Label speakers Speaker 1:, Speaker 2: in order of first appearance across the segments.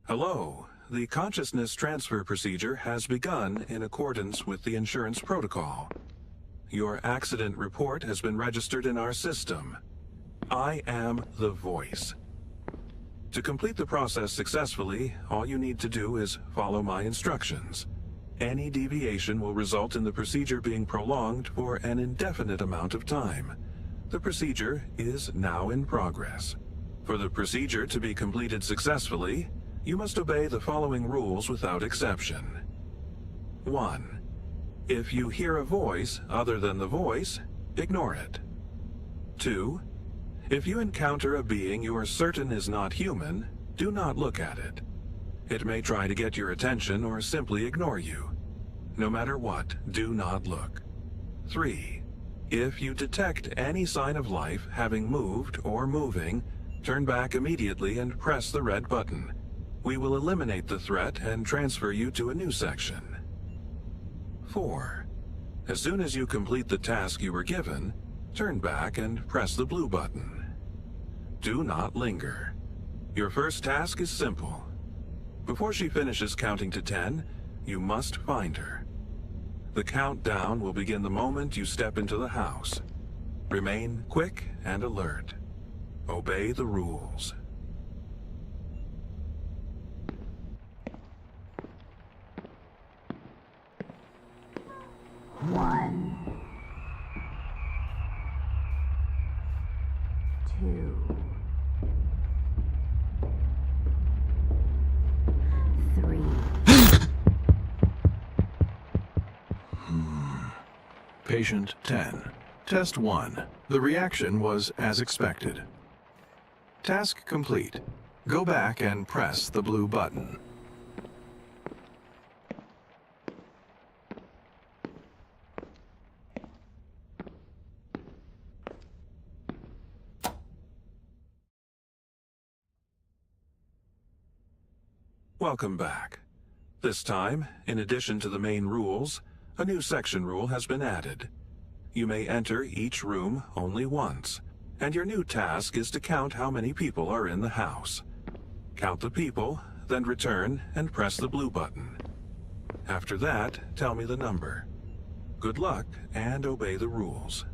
Speaker 1: Hello. The consciousness transfer procedure has begun in accordance with the insurance protocol. Your accident report has been registered in our system. I am the voice. To complete the process successfully, all you need to do is follow my instructions. Any deviation will result in the procedure being prolonged for an indefinite amount of time. The procedure is now in progress. For the procedure to be completed successfully, you must obey the following rules without exception. 1. If you hear a voice other than the voice, ignore it. 2. If you encounter a being you are certain is not human, do not look at it. It may try to get your attention or simply ignore you. No matter what, do not look. 3. If you detect any sign of life having moved or moving, turn back immediately and press the red button. We will eliminate the threat and transfer you to a new section. 4. As soon as you complete the task you were given, turn back and press the blue button. Do not linger. Your first task is simple. Before she finishes counting to 10, you must find her. The countdown will begin the moment you step into the house. Remain quick and alert. Obey the rules.
Speaker 2: 1, 2, 3.
Speaker 1: Patient 10. Test 1. The reaction was as expected. Task complete. Go back and press the blue button. Welcome back. This time, in addition to the main rules, a new section rule has been added. You may enter each room only once, and your new task is to count how many people are in the house. Count the people, then return and press the blue button. After that, tell me the number. Good luck and obey the rules.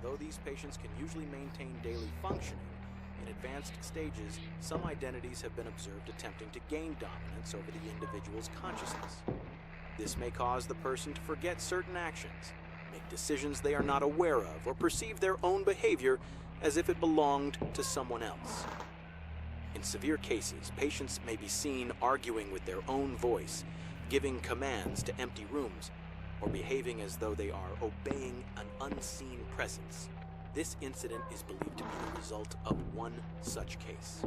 Speaker 3: Although these patients can usually maintain daily functioning, in advanced stages, some identities have been observed attempting to gain dominance over the individual's consciousness. This may cause the person to forget certain actions, make decisions they are not aware of, or perceive their own behavior as if it belonged to someone else. In severe cases, patients may be seen arguing with their own voice, giving commands to empty rooms, or behaving as though they are obeying an unseen presence. This incident is believed to be the result of one such case.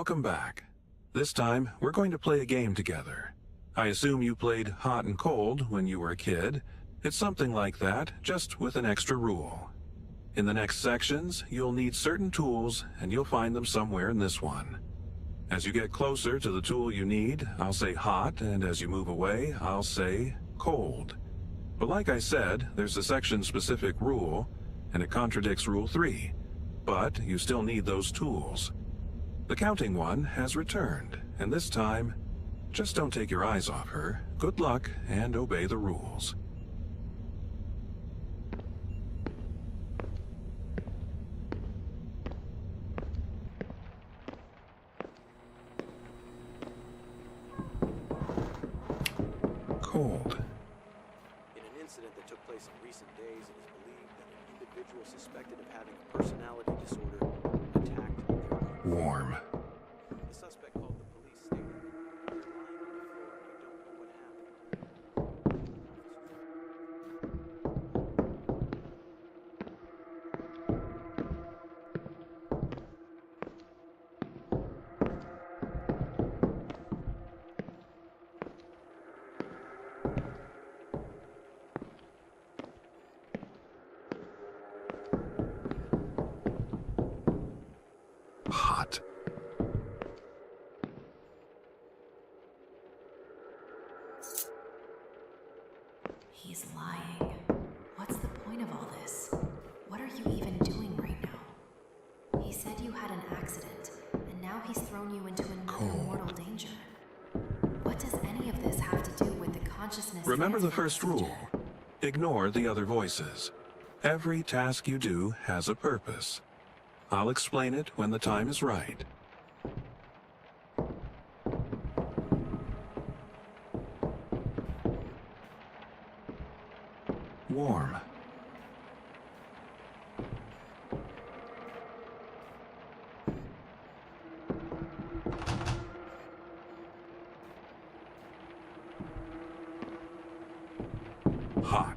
Speaker 1: Welcome back. This time, we're going to play a game together. I assume you played Hot and Cold when you were a kid. It's something like that, just with an extra rule. In the next sections, you'll need certain tools, and you'll find them somewhere in this one. As you get closer to the tool you need, I'll say hot, and as you move away, I'll say cold. But like I said, there's a section-specific rule, and it contradicts Rule 3. But you still need those tools. The counting one has returned, and this time, just don't take your eyes off her. Good luck, and obey the rules. Cold.
Speaker 3: In an incident that took place in recent days, it is believed that an individual suspected of having a personality disorder attacked their own.
Speaker 1: Warm.
Speaker 3: The suspect called the police, stating, "I'm lying on the floor. I don't know what happened."
Speaker 1: Hot.
Speaker 4: He's lying. What's the point of all this? What are you even doing right now? He said you had an accident, and now he's thrown you into another mortal danger. What does any of this have to do with the consciousness?
Speaker 1: Remember the
Speaker 4: transfer
Speaker 1: first
Speaker 4: procedure?
Speaker 1: rule. Ignore the other voices. Every task you do has a purpose. I'll explain it when the time is right. Warm. Hot.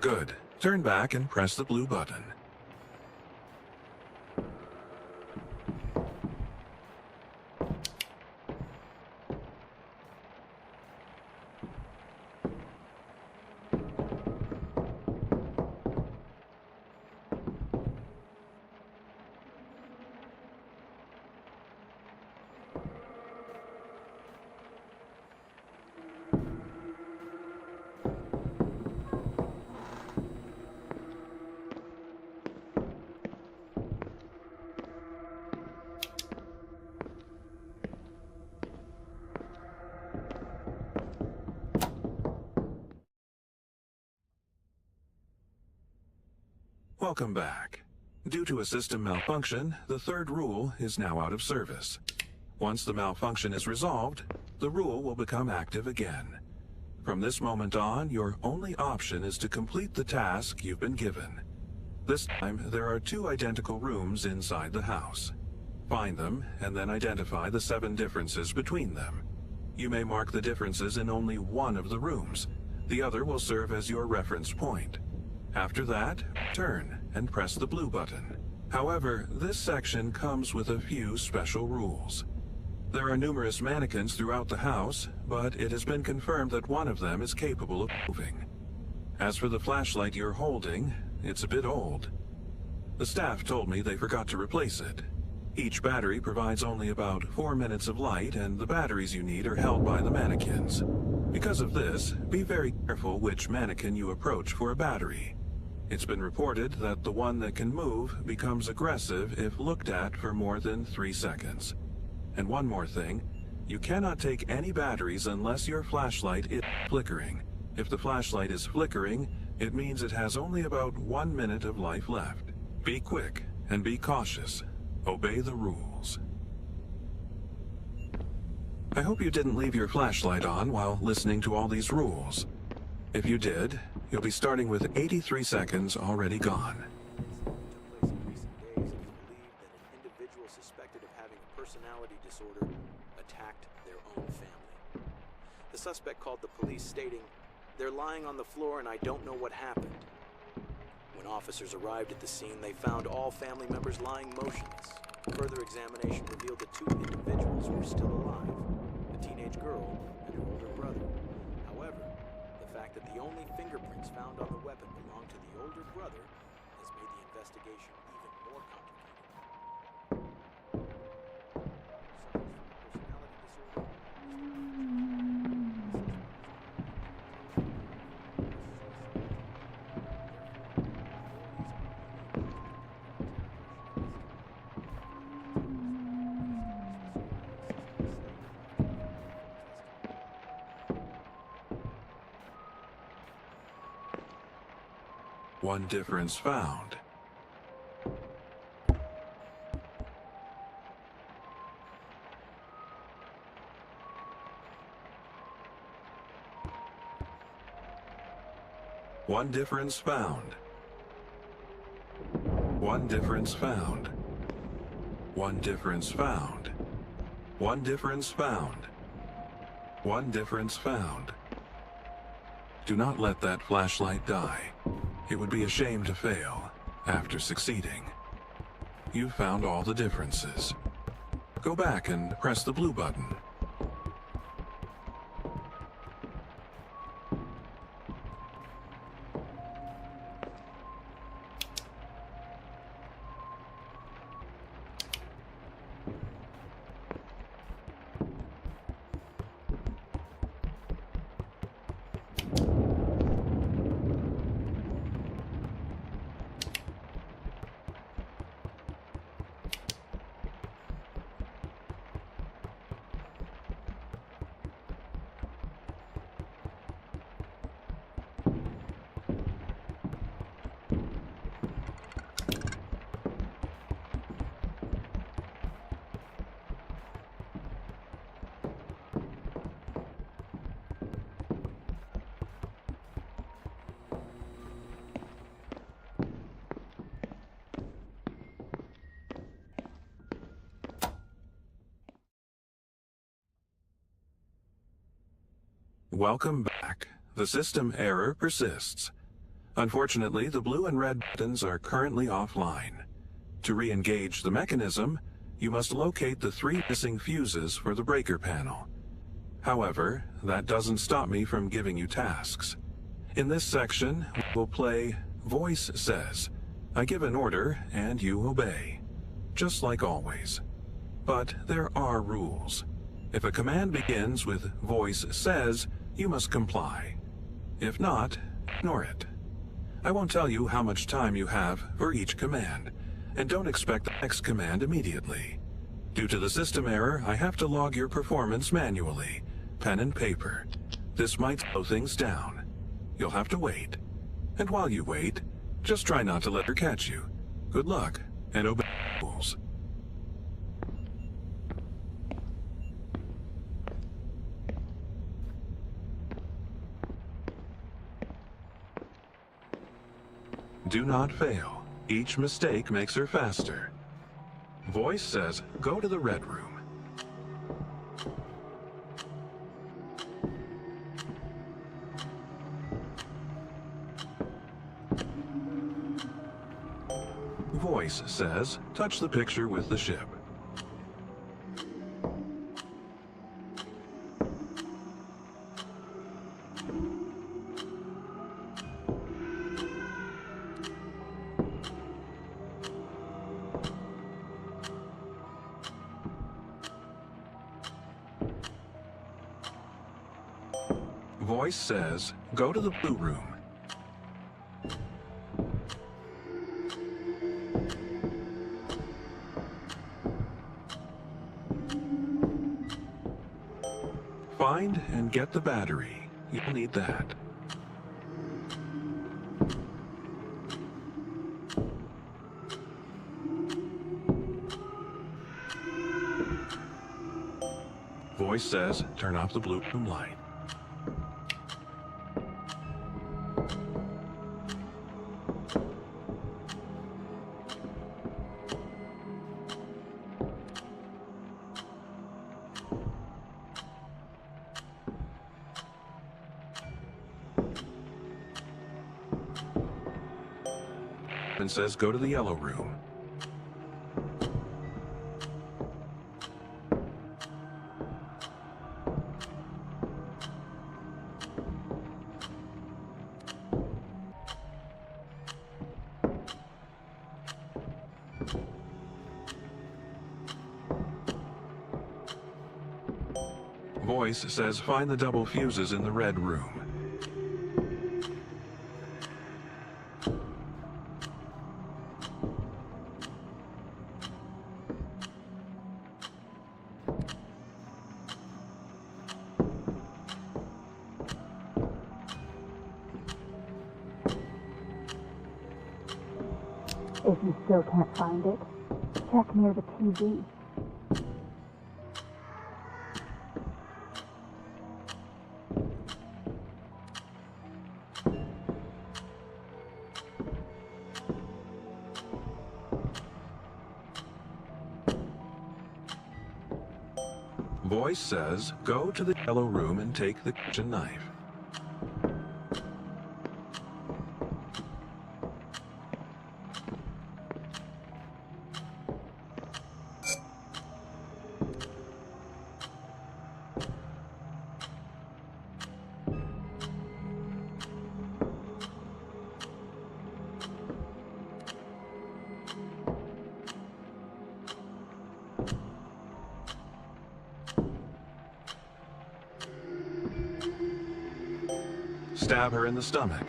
Speaker 1: Good. Turn back and press the blue button. Welcome back. Due to a system malfunction, the third rule is now out of service. Once the malfunction is resolved, the rule will become active again. From this moment on, your only option is to complete the task you've been given. This time, there are 2 identical rooms inside the house. Find them, and then identify the 7 differences between them. You may mark the differences in only one of the rooms. The other will serve as your reference point. After that, turn and press the blue button. However, this section comes with a few special rules. There are numerous mannequins throughout the house, but it has been confirmed that one of them is capable of moving. As for the flashlight you're holding, it's a bit old. The staff told me they forgot to replace it. Each battery provides only about 4 minutes of light, and the batteries you need are held by the mannequins. Because of this, be very careful which mannequin you approach for a battery. It's been reported that the one that can move becomes aggressive if looked at for more than 3 seconds. And one more thing, you cannot take any batteries unless your flashlight is flickering. If the flashlight is flickering, it means it has only about 1 minute of life left. Be quick and be cautious. Obey the rules. I hope you didn't leave your flashlight on while listening to all these rules. If you did, you'll be starting with 83 seconds already gone.
Speaker 3: Took place in recent days, it is believed that an individual suspected of having a personality disorder attacked their own family. The suspect called the police stating, "They're lying on the floor and I don't know what happened." When officers arrived at the scene, they found all family members lying motionless. Further examination revealed that 2 individuals were still alive, a teenage girl and her older brother. However, the fact that the only fingerprints found on the weapon belonged to the older brother has made the investigation even more complicated.
Speaker 1: One difference found. One difference found. One difference found. One difference found. One difference found. One difference found. Do not let that flashlight die. It would be a shame to fail after succeeding. You found all the differences. Go back and press the blue button. Welcome back. The system error persists. Unfortunately, the blue and red buttons are currently offline. To re-engage the mechanism, you must locate the 3 missing fuses for the breaker panel. However, that doesn't stop me from giving you tasks. In this section, we'll play Voice Says. I give an order and you obey. Just like always. But there are rules. If a command begins with Voice Says, you must comply. If not, ignore it. I won't tell you how much time you have for each command, and don't expect the next command immediately. Due to the system error, I have to log your performance manually, pen and paper. This might slow things down. You'll have to wait. And while you wait, just try not to let her catch you. Good luck, and obey the rules. Do not fail. Each mistake makes her faster. Voice says, go to the red room. Voice says, touch the picture with the ship. Voice says, go to the blue room. Find and get the battery. You'll need that. Voice says, turn off the blue room light. And says, go to the yellow room. Voice says, find the double fuses in the red room.
Speaker 2: If you still can't find it, check near the TV.
Speaker 1: Voice says, go to the yellow room and take the kitchen knife. Stab her in the stomach.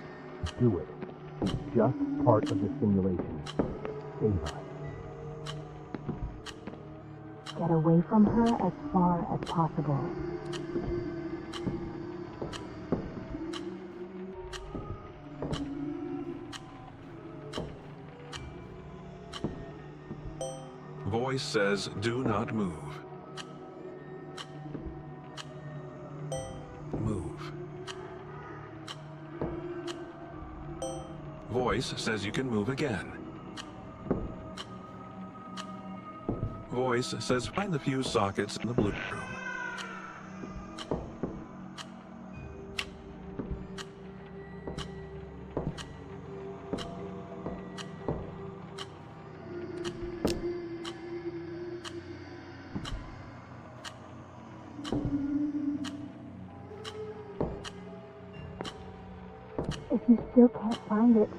Speaker 5: Do it. It's just part of the simulation. Ava.
Speaker 2: Get away from her as far as possible.
Speaker 1: Voice says, do not move. Move. Voice says you can move again. Voice says find the fuse sockets in the blue room.
Speaker 2: If you still can't find it,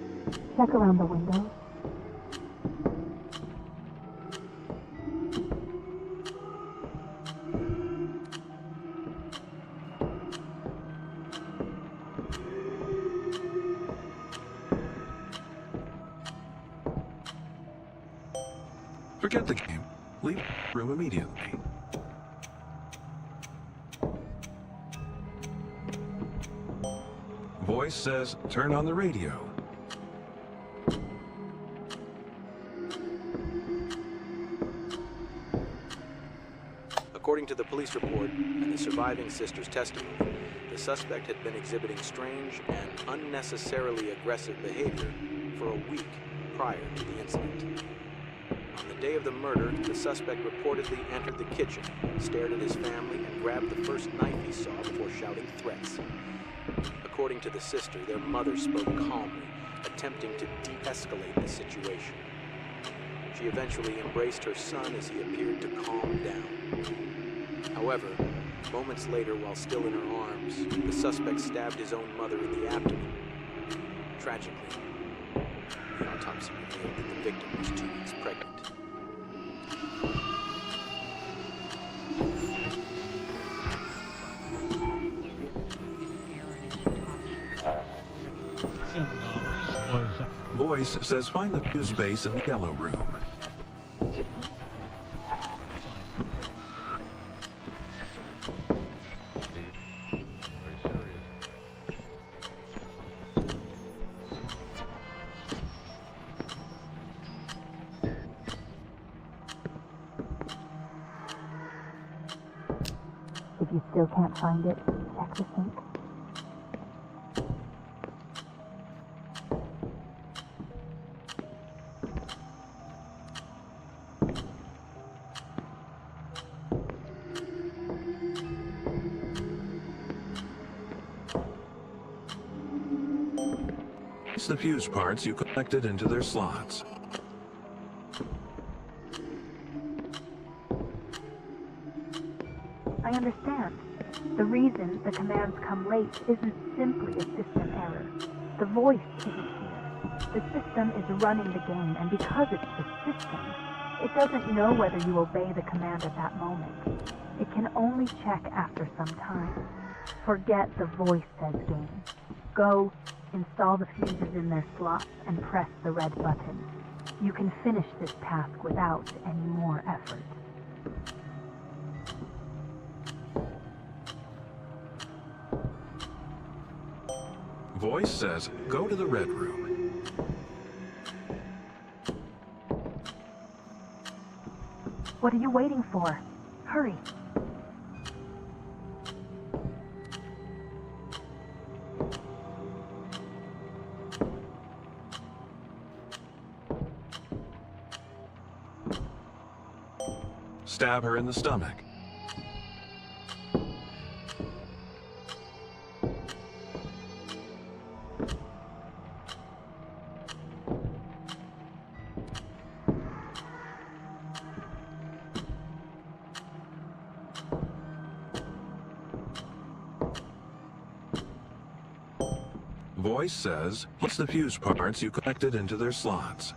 Speaker 2: check around the windows.
Speaker 1: Forget the game. Leave the room immediately. Voice says, turn on the radio.
Speaker 3: According to the police report and the surviving sister's testimony, the suspect had been exhibiting strange and unnecessarily aggressive behavior for a week prior to the incident. On the day of the murder, the suspect reportedly entered the kitchen, stared at his family, and grabbed the first knife he saw before shouting threats. According to the sister, their mother spoke calmly, attempting to de-escalate the situation. She eventually embraced her son as he appeared to calm down. However, moments later, while still in her arms, the suspect stabbed his own mother in the abdomen. Tragically, the autopsy revealed that the victim was 2 weeks pregnant.
Speaker 1: Voice says find the fuse base in the yellow room.
Speaker 2: If you still can't find it, check the sink.
Speaker 1: Place the fuse parts you collected into their slots.
Speaker 2: I understand. The reason the commands come late isn't simply a system error. The voice isn't here. The system is running the game, and because it's the system, it doesn't know whether you obey the command at that moment. It can only check after some time. Forget the voice says game. Go, install the fuses in their slots, and press the red button. You can finish this task without any more effort.
Speaker 1: Voice says, go to the red room.
Speaker 2: What are you waiting for? Hurry.
Speaker 1: Stab her in the stomach. Voice says, place the fuse parts you collected into their slots.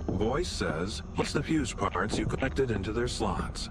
Speaker 1: Voice says, place the fuse parts you collected into their slots.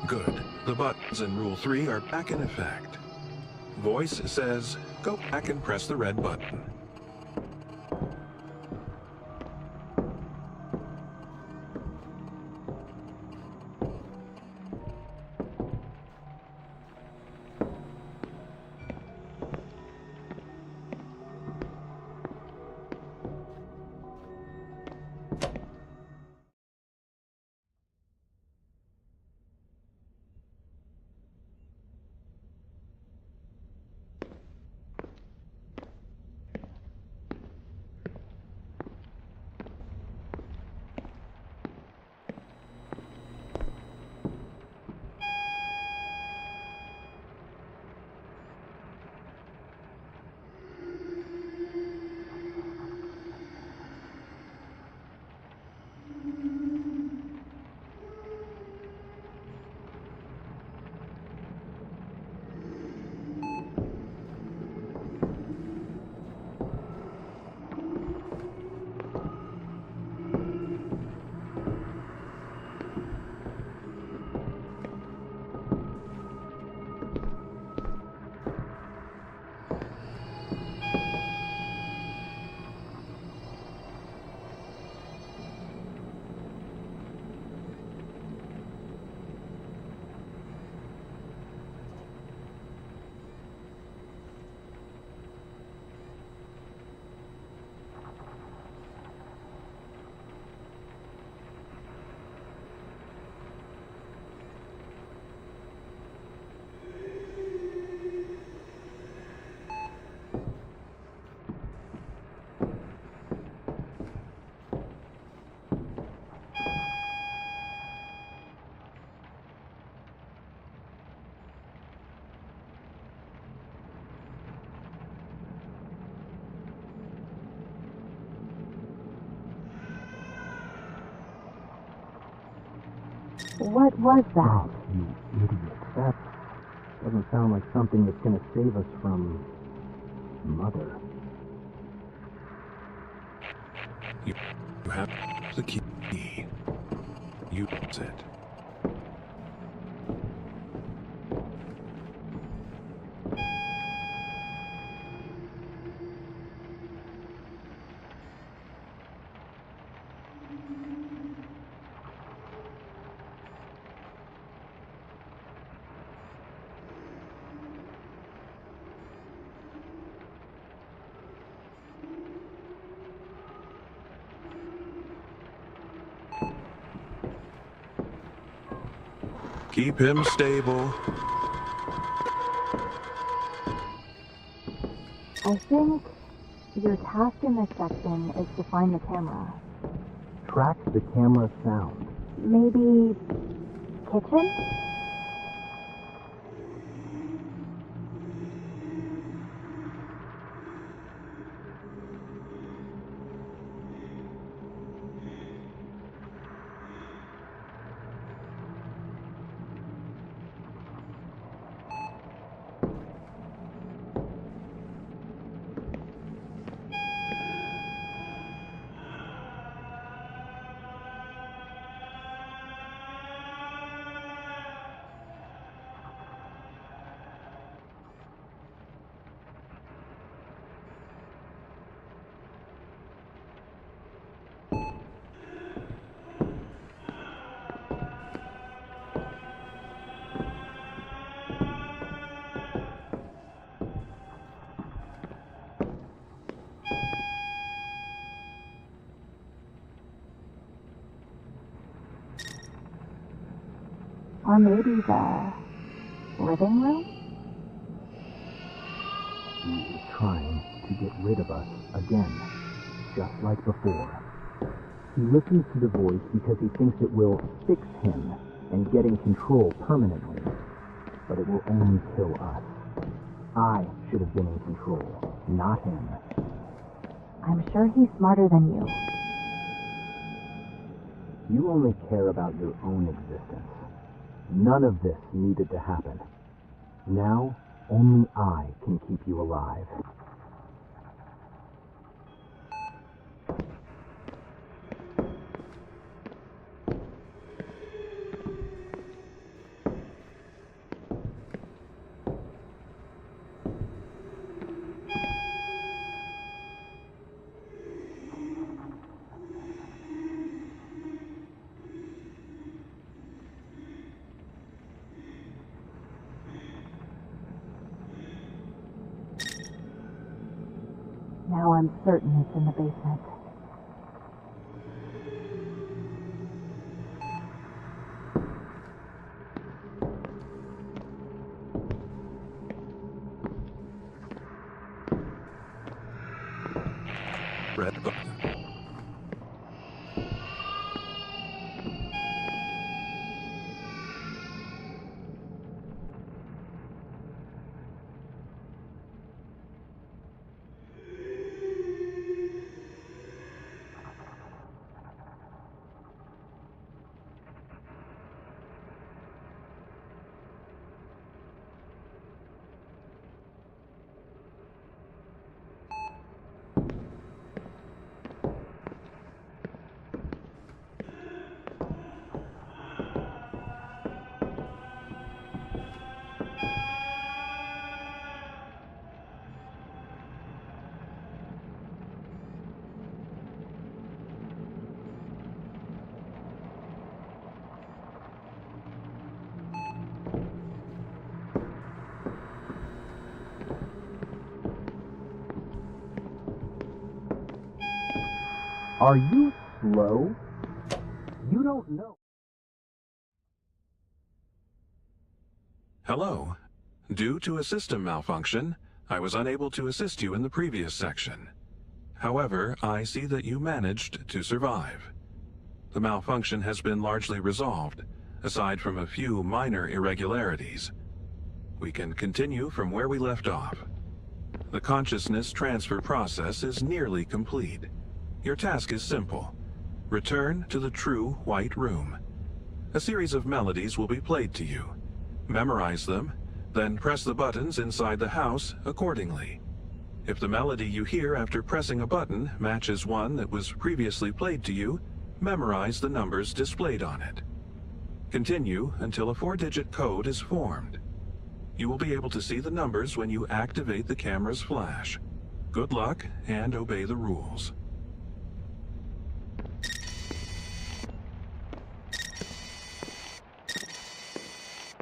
Speaker 1: Good. The buttons in Rule 3 are back in effect. Voice says, go back and press the red button.
Speaker 2: What was that?
Speaker 5: Oh, you idiot. That doesn't sound like something that's gonna save us from... Mother.
Speaker 1: You have the key. Use it. Keep him stable.
Speaker 2: I think your task in this section is to find the camera.
Speaker 5: Track the camera sound.
Speaker 2: Maybe kitchen? Or maybe the living room?
Speaker 5: He is trying to get rid of us again, just like before. He listens to the voice because he thinks it will fix him and get in control permanently. But it will only kill us. I should have been in control, not him.
Speaker 2: I'm sure he's smarter than you.
Speaker 5: You only care about your own existence. None of this needed to happen. Now, only I can keep you alive.
Speaker 2: Now I'm certain it's in the basement.
Speaker 1: Red button.
Speaker 5: Are you slow? You don't know.
Speaker 1: Hello. Due to a system malfunction, I was unable to assist you in the previous section. However, I see that you managed to survive. The malfunction has been largely resolved, aside from a few minor irregularities. We can continue from where we left off. The consciousness transfer process is nearly complete. Your task is simple. Return to the true White Room. A series of melodies will be played to you. Memorize them, then press the buttons inside the house accordingly. If the melody you hear after pressing a button matches one that was previously played to you, memorize the numbers displayed on it. Continue until a 4-digit code is formed. You will be able to see the numbers when you activate the camera's flash. Good luck and obey the rules.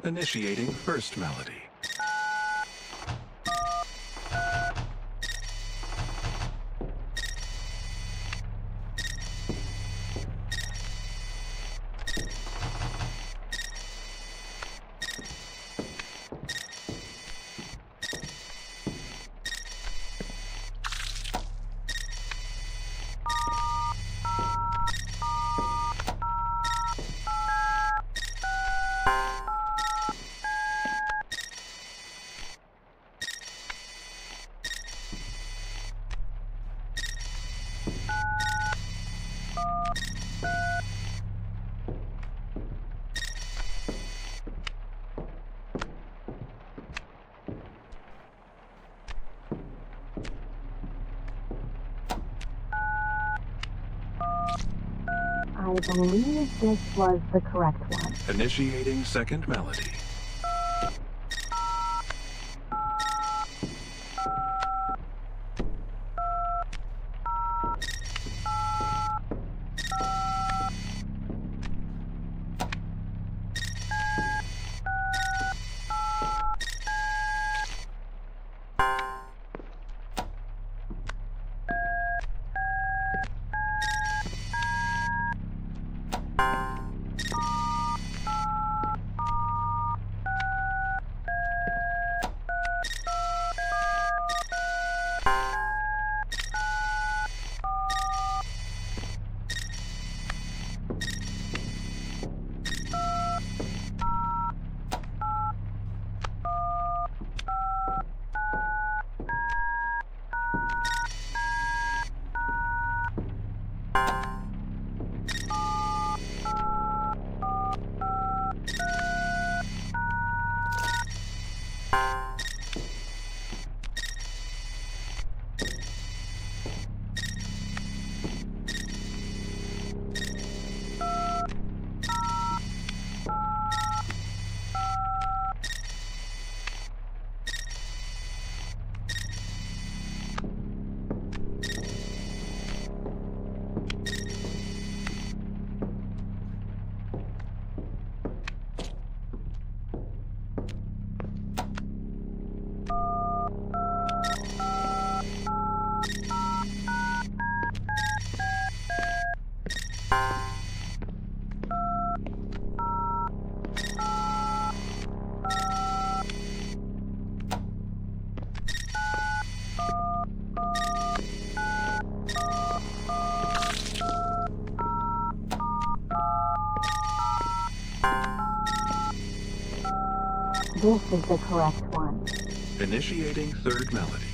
Speaker 1: Initiating first melody.
Speaker 2: I believe this was the correct one.
Speaker 1: Initiating second melody.
Speaker 2: This is the correct one.
Speaker 1: Initiating third melody.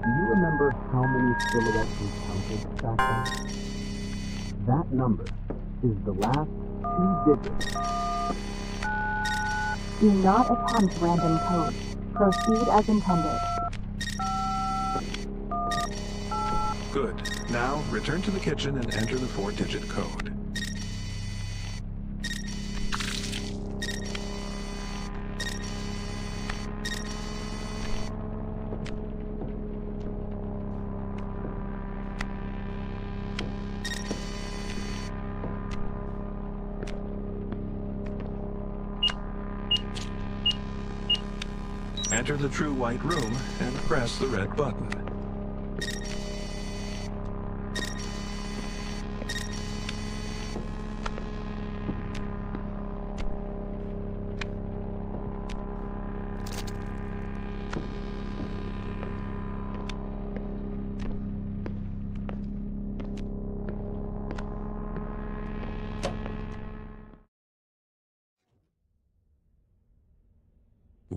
Speaker 5: Do you remember how many silhouettes we counted back then? That number is the last 2 digits.
Speaker 2: Do not attempt random codes. Proceed as intended.
Speaker 1: Good. Now, return to the kitchen and enter the 4-digit code. Enter the true white room and press the red button.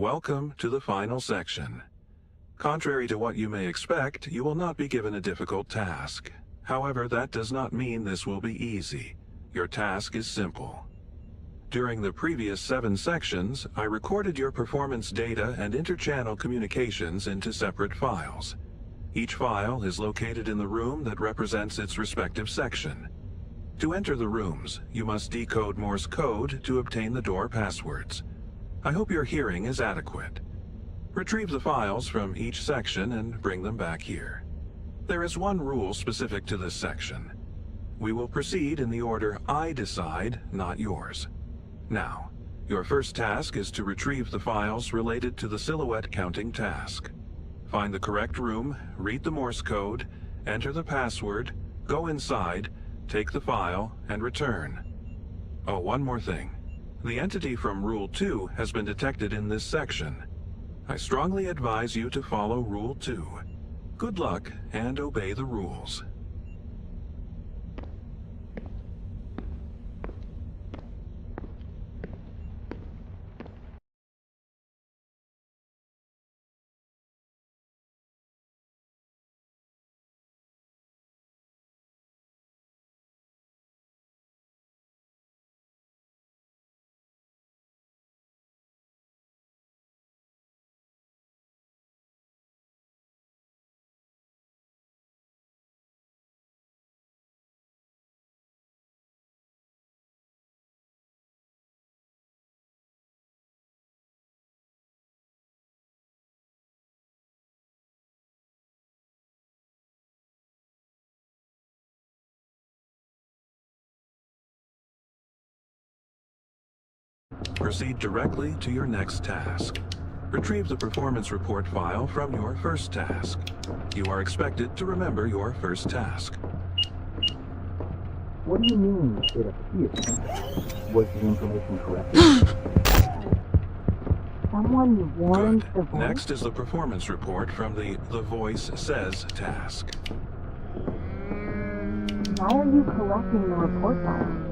Speaker 1: Welcome to the final section. Contrary to what you may expect, you will not be given a difficult task. However, that does not mean this will be easy. Your task is simple. During the previous 7 sections, I recorded your performance data and interchannel communications into separate files. Each file is located in the room that represents its respective section. To enter the rooms, you must decode Morse code to obtain the door passwords. I hope your hearing is adequate. Retrieve the files from each section and bring them back here. There is one rule specific to this section. We will proceed in the order I decide, not yours. Now, your first task is to retrieve the files related to the silhouette counting task. Find the correct room, read the Morse code, enter the password, go inside, take the file, and return. Oh, one more thing. The entity from Rule 2 has been detected in this section. I strongly advise you to follow Rule 2. Good luck and obey the rules. Proceed directly to your next task. Retrieve the performance report file from your first task. You are expected to remember your first task.
Speaker 5: What do you mean, it appears? Was the information correct?
Speaker 2: Someone warned
Speaker 1: Good.
Speaker 2: the voice?
Speaker 1: Next is the performance report from the Voice Says task.
Speaker 2: Why are you collecting the report files?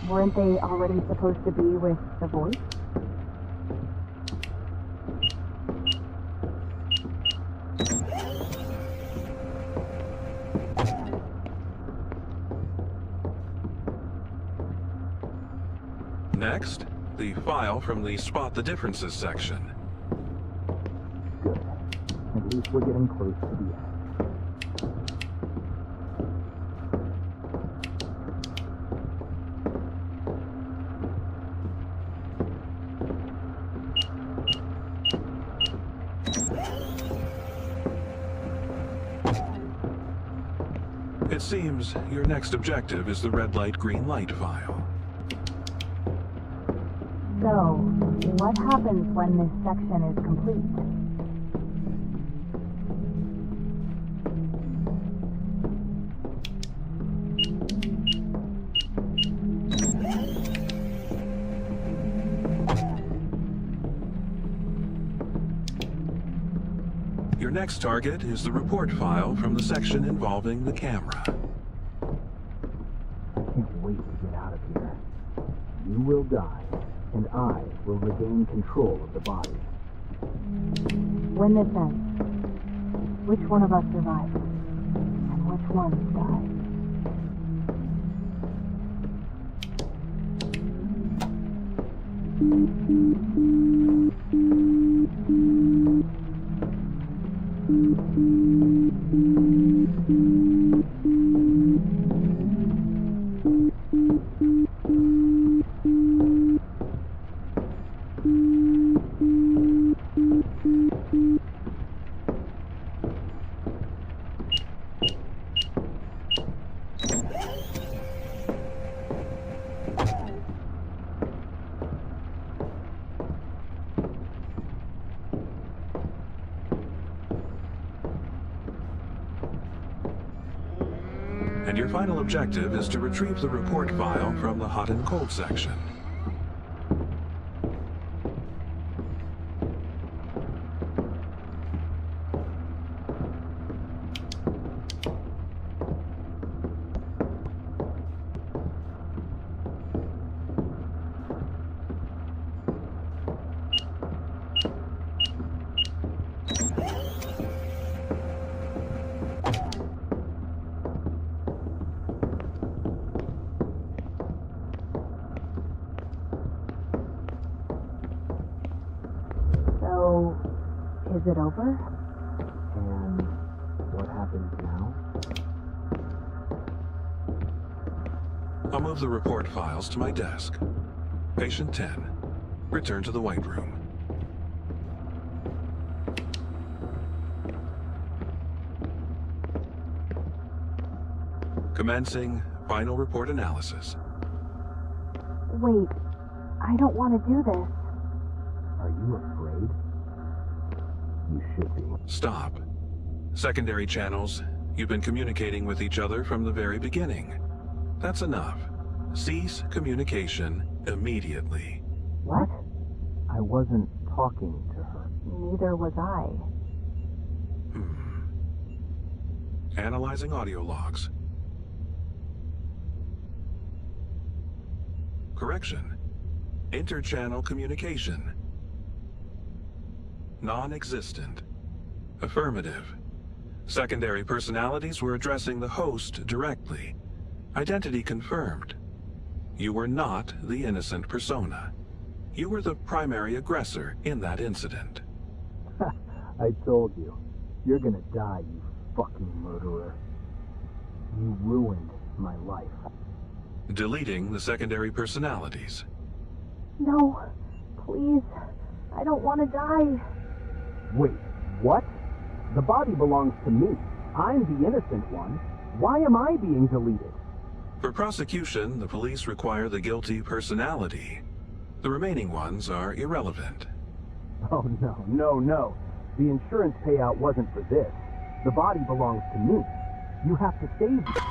Speaker 2: Weren't they already supposed to be with the voice?
Speaker 1: Next, the file from the Spot the Differences section.
Speaker 5: Good. At least we're getting close to the end.
Speaker 1: It seems your next objective is the red light, green light file.
Speaker 2: So, what happens when this section is complete?
Speaker 1: Your next target is the report file from the section involving the camera.
Speaker 5: I can't wait to get out of here. You will die, and I will regain control of the body.
Speaker 2: When this ends, which one of us survives? And which one dies?
Speaker 1: And your final objective is to retrieve the report file from the hot and cold section.
Speaker 2: Is it over?
Speaker 5: And what happens now?
Speaker 1: I'll move the report files to my desk. Patient 10. Return to the White Room. Commencing final report analysis.
Speaker 2: Wait, I don't want to do this.
Speaker 5: Are you afraid? You should be.
Speaker 1: Stop. Secondary channels, you've been communicating with each other from the very beginning. That's enough. Cease communication immediately.
Speaker 2: What?
Speaker 5: I wasn't talking to her.
Speaker 2: Neither was I.
Speaker 1: Analyzing audio logs. Correction. Interchannel communication. Non-existent. Affirmative. Secondary personalities were addressing the host directly. Identity confirmed. You were not the innocent persona. You were the primary aggressor in that incident.
Speaker 5: I told you. You're gonna die, you fucking murderer. You ruined my life.
Speaker 1: Deleting the secondary personalities.
Speaker 2: No, please. I don't want to die.
Speaker 5: Wait, what? The body belongs to me. I'm the innocent one. Why am I being deleted?
Speaker 1: For prosecution, the police require the guilty personality. The remaining ones are irrelevant.
Speaker 5: Oh, no. The insurance payout wasn't for this. The body belongs to me. You have to save it.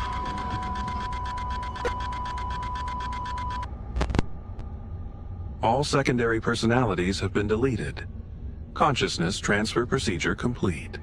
Speaker 1: All secondary personalities have been deleted. Consciousness transfer procedure complete.